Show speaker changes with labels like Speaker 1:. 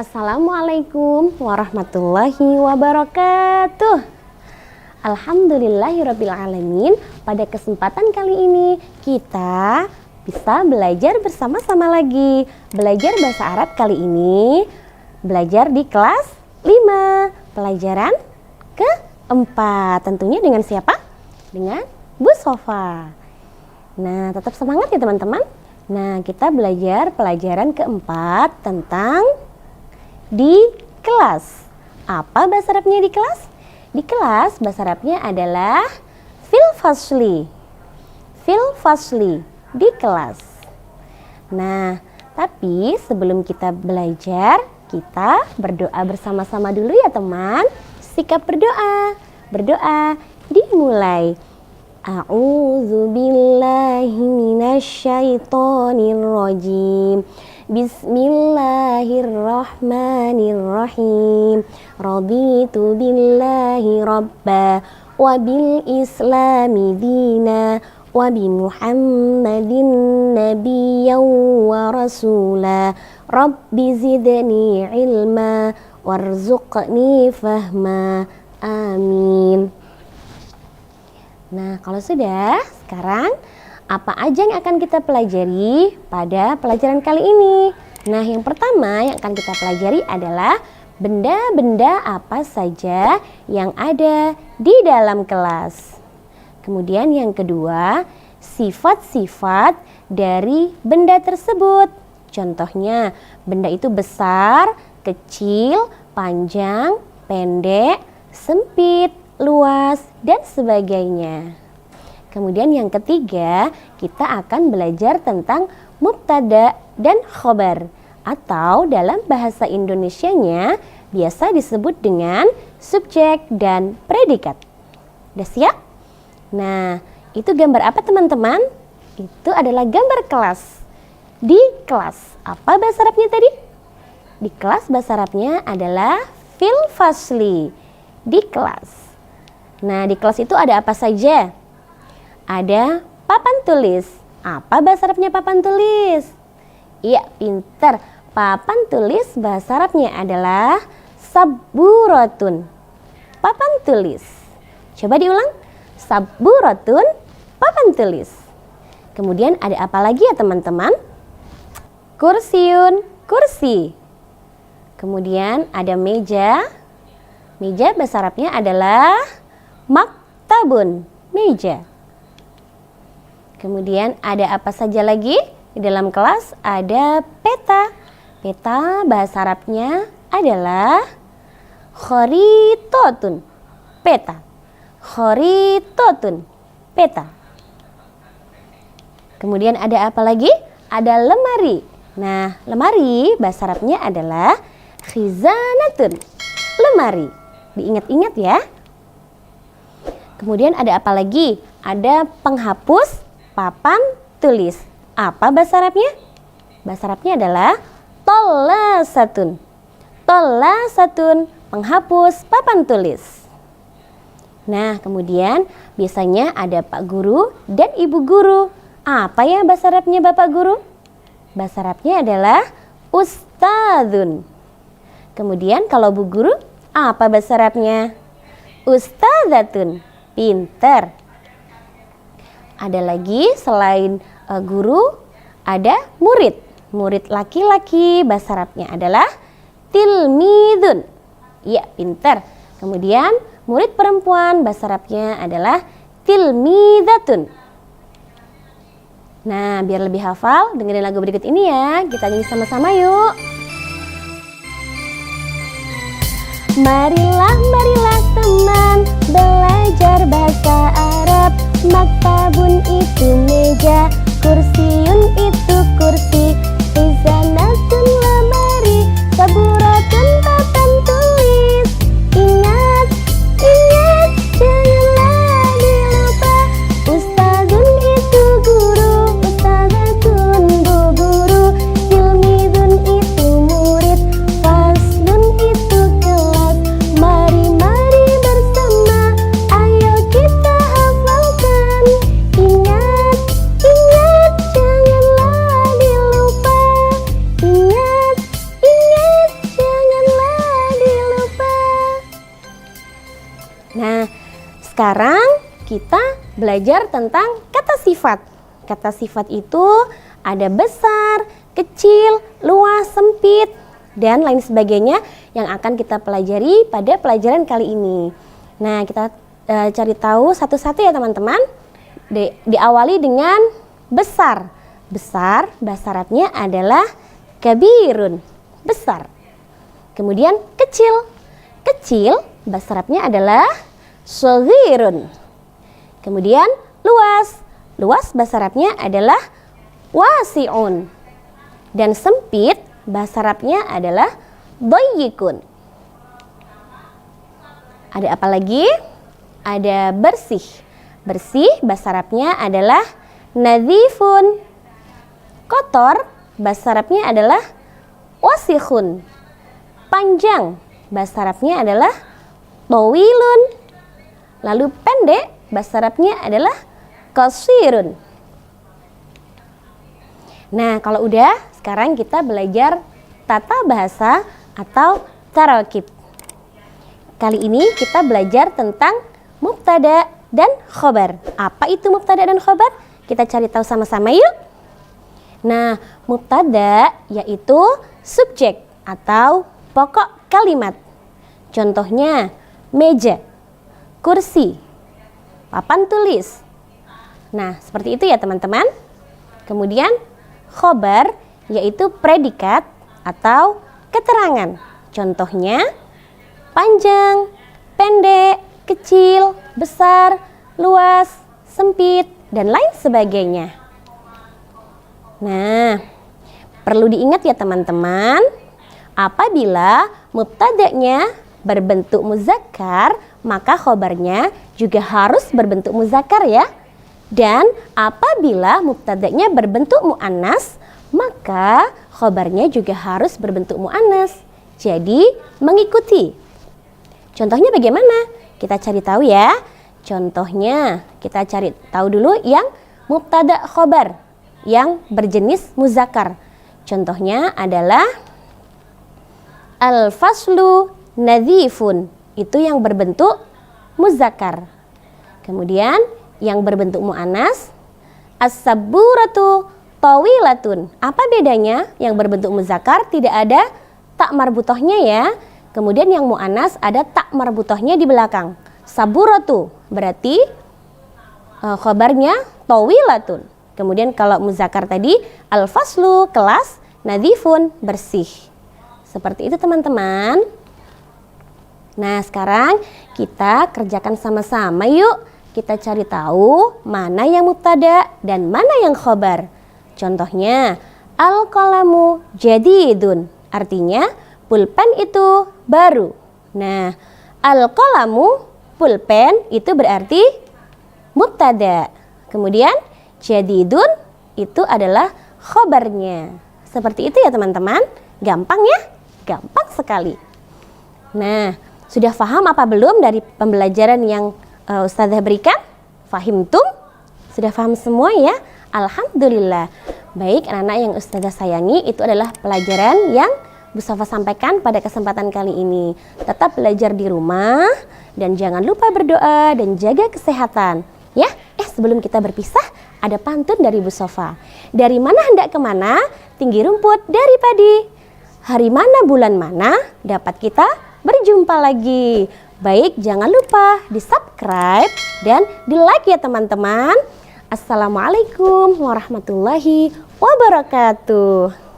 Speaker 1: Assalamualaikum warahmatullahi wabarakatuh. Alhamdulillahirrabbilalamin. Pada kesempatan kali ini kita bisa belajar bersama-sama lagi. Belajar bahasa Arab kali ini belajar di kelas 5, pelajaran keempat. Tentunya dengan siapa? Dengan Bu Sofa. Nah, tetap semangat ya teman-teman. Nah, kita belajar pelajaran keempat tentang di kelas. Apa bahasa Arabnya di kelas? Di kelas bahasa Arabnya adalah fil fasli. Fil fasli, di kelas. Nah, tapi sebelum kita belajar, kita berdoa bersama-sama dulu ya teman. Sikap berdoa. Berdoa dimulai. A'udzu billahi minasyaitonir rajim. Bismillahirrahmanirrahim. Raditu billahi rabba wa bil islami dina wa bi Muhammadin nabiyyan wa rasula. Rabbi zidni ilma warzuqni fahma. Amin. Nah, kalau sudah, sekarang apa aja yang akan kita pelajari pada pelajaran kali ini? Nah, yang pertama yang akan kita pelajari adalah benda-benda apa saja yang ada di dalam kelas. Kemudian yang kedua, sifat-sifat dari benda tersebut. Contohnya, benda itu besar, kecil, panjang, pendek, sempit, luas, dan sebagainya. Kemudian yang ketiga, kita akan belajar tentang mubtada dan khobar, atau dalam bahasa Indonesianya biasa disebut dengan subjek dan predikat. Udah siap? Nah, itu gambar apa teman-teman? Itu adalah gambar kelas. Di kelas, apa bahasa Arabnya tadi? Di kelas bahasa Arabnya adalah fil fasli, di kelas. Nah, di kelas itu ada apa saja? Ada papan tulis. Apa bahasa Arabnya papan tulis? Iya, pinter. Papan tulis bahasa Arabnya adalah saburatun. Papan tulis. Coba diulang. Saburatun, papan tulis. Kemudian ada apa lagi ya teman-teman? Kursiun, kursi. Kemudian ada meja. Meja bahasa Arabnya adalah maktabun, meja. Kemudian ada apa saja lagi? Di dalam kelas ada peta. Peta bahasa Arabnya adalah khoritotun, peta. Khoritotun, peta. Kemudian ada apa lagi? Ada lemari. Nah, lemari bahasa Arabnya adalah khizanatun, lemari. Diingat-ingat ya. Kemudian ada apa lagi? Ada penghapus papan tulis. Apa bahasa Arabnya? Bahasa Arabnya adalah tollasatun. Tollasatun, penghapus papan tulis. Nah, kemudian biasanya ada Pak Guru dan Ibu Guru. Apa ya bahasa Arabnya Bapak Guru? Bahasa Arabnya adalah ustadzun. Kemudian kalau Bu Guru, apa bahasa Arabnya? Ustadzatun. Pinter. Ada lagi selain guru, ada murid. Murid laki-laki bahasa Arabnya adalah tilmidun. Iya, pinter. Kemudian murid perempuan bahasa Arabnya adalah tilmidatun. Nah, biar lebih hafal, dengerin lagu berikut ini ya. Kita nyanyi sama-sama yuk. Marilah, marilah teman, belajar bahasa Arab. Maktabun itu meja, kursiun itu kursi, khizanatun lemari, saburatun papan tulis. Ingat, ingat, janganlah dilupa, ustadzun itu guru, ustadzatun bu guru, tilmidun itu murid, faslun itu kelas. Mari, mari bersama, ayo kita hafalkan. Ingat, ingat. kita belajar tentang kata sifat. Kata sifat itu ada besar, kecil, luas, sempit, dan lain sebagainya yang akan kita pelajari pada pelajaran kali ini. Nah, kita cari tahu satu-satu ya teman-teman. Diawali dengan besar. Besar, bahasa Arabnya adalah kabirun, besar. Kemudian kecil. Kecil, bahasa Arabnya adalah shaghirun. Kemudian luas. Luas, bahasa Arabnya adalah wasi'un. Dan sempit, bahasa Arabnya adalah dhayyikun. Ada apa lagi? Ada bersih. Bersih, bahasa Arabnya adalah nadhifun. Kotor, bahasa Arabnya adalah wasikhun. Panjang, bahasa Arabnya adalah tawilun. Lalu pendek, bahasa Arabnya adalah qasirun. Nah, kalau udah, sekarang kita belajar tata bahasa atau tarakib. Kali ini kita belajar tentang mubtada dan khobar. Apa itu mubtada dan khobar? Kita cari tahu sama-sama yuk. Nah, mubtada yaitu subjek atau pokok kalimat. Contohnya meja, kursi, papan tulis. Nah, seperti itu ya teman-teman. Kemudian khobar yaitu predikat atau keterangan. Contohnya panjang, pendek, kecil, besar, luas, sempit, dan lain sebagainya. Nah, perlu diingat ya teman-teman, apabila mubtada'nya berbentuk muzakkar, maka khobarnya juga harus berbentuk muzakkar ya. Dan apabila mubtada'nya berbentuk muannas, maka khobarnya juga harus berbentuk muannas. Jadi mengikuti. Contohnya bagaimana? Kita cari tahu ya. Contohnya kita cari tahu dulu yang mubtada khobar yang berjenis muzakkar. Contohnya adalah al-faslu nadhifun. Itu yang berbentuk muzakkar. Kemudian yang berbentuk muannas as-sabburatu tawilatun. Apa bedanya? Yang berbentuk muzakkar tidak ada tak marbutohnya ya. Kemudian yang muannas ada tak marbutohnya di belakang. Saburatu berarti khobarnya tawilatun. Kemudian kalau muzakkar tadi al-faslu kelas, nadhifun bersih. Seperti itu teman-teman. Nah, sekarang kita kerjakan sama-sama yuk. Kita cari tahu mana yang mubtada dan mana yang khobar. Contohnya, al-qalamu jadidun. Artinya, pulpen itu baru. Nah, al-qalamu, pulpen itu berarti mubtada. Kemudian, jadidun itu adalah khobarnya. Seperti itu ya teman-teman. Gampang ya? Gampang sekali. Nah, sudah paham apa belum dari pembelajaran yang Ustazah berikan? Fahimtum? Sudah paham semua ya? Alhamdulillah. Baik anak-anak yang Ustazah sayangi, itu adalah pelajaran yang Bu Safa sampaikan pada kesempatan kali ini. Tetap belajar di rumah dan jangan lupa berdoa dan jaga kesehatan. Ya, sebelum kita berpisah ada pantun dari Bu Safa. Dari mana hendak kemana? Tinggi rumput dari padi. Hari mana bulan mana dapat kita berjumpa lagi. Baik, jangan lupa di-subscribe dan di-like ya teman-teman. Assalamualaikum warahmatullahi wabarakatuh.